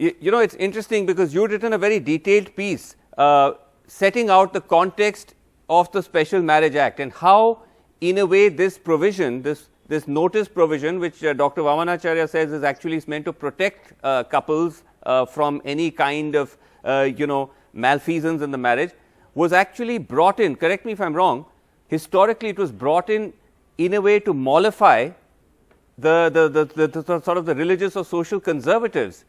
You know, it's interesting because you've written a very detailed piece setting out the context of the Special Marriage Act and how, in a way, this provision, this notice provision, which Dr. Vamanacharya says is actually meant to protect couples from any kind of, malfeasance in the marriage, was actually brought in, correct me if I am wrong, historically it was brought in a way to mollify the sort of the religious or social conservatives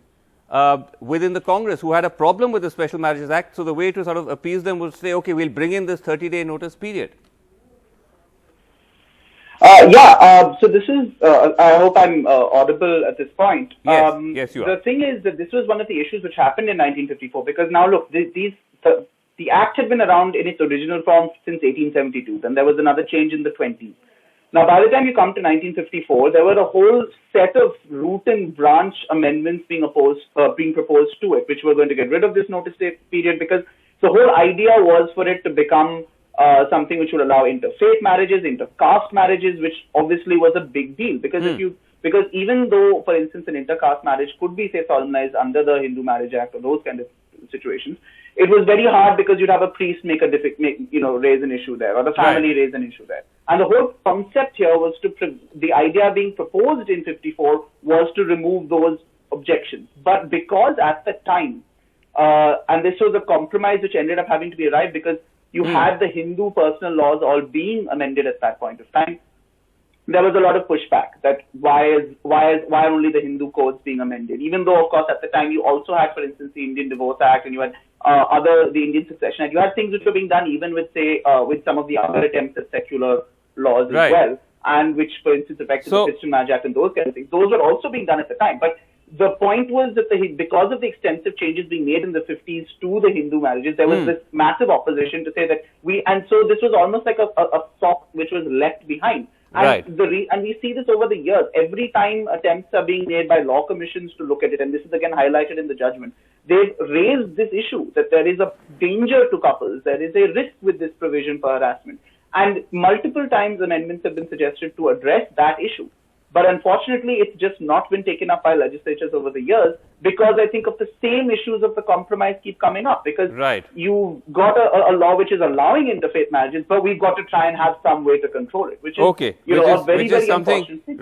within the Congress who had a problem with the Special Marriages Act. So, the way to sort of appease them was say, okay, we will bring in this 30-day notice period. So this is, I hope I'm audible at this point. Yes, yes you are. The thing is that this was one of the issues which happened in 1954, because now look, the Act had been around in its original form since 1872, then there was another change in the 20s. Now, by the time you come to 1954, there were a whole set of root and branch amendments being proposed to it, which were going to get rid of this notice period, because the whole idea was for it to become something which would allow interfaith marriages, intercaste marriages, which obviously was a big deal, because because even though, for instance, an intercaste marriage could be, say, solemnized under the Hindu Marriage Act or those kind of situations, it was very hard because you'd have a priest raise an issue there, or the family raise an issue there. And the whole concept here was the idea being proposed in 54 was to remove those objections. But because at the time, and this was a compromise which ended up having to be arrived, because you had the Hindu personal laws all being amended at that point of time, there was a lot of pushback that why are only the Hindu codes being amended, even though, of course, at the time you also had, for instance, the Indian Divorce Act, and you had the Indian Succession Act. You had things which were being done even with, say, with some of the other attempts at secular laws as well, and which, for instance, affected the Christian Marriage Act and those kind of things. Those were also being done at the time. But the point was that because of the extensive changes being made in the 50s to the Hindu marriages, there was this massive opposition to say that and so this was almost like a sock which was left behind. And and we see this over the years. Every time attempts are being made by law commissions to look at it, and this is again highlighted in the judgment, they've raised this issue that there is a danger to couples, there is a risk with this provision for harassment. And multiple times amendments have been suggested to address that issue. But unfortunately, it's just not been taken up by legislatures over the years, because I think of the same issues of the compromise keep coming up, because you've got a law which is allowing interfaith marriages, but we've got to try and have some way to control it, which is, a very, very unfortunate thing.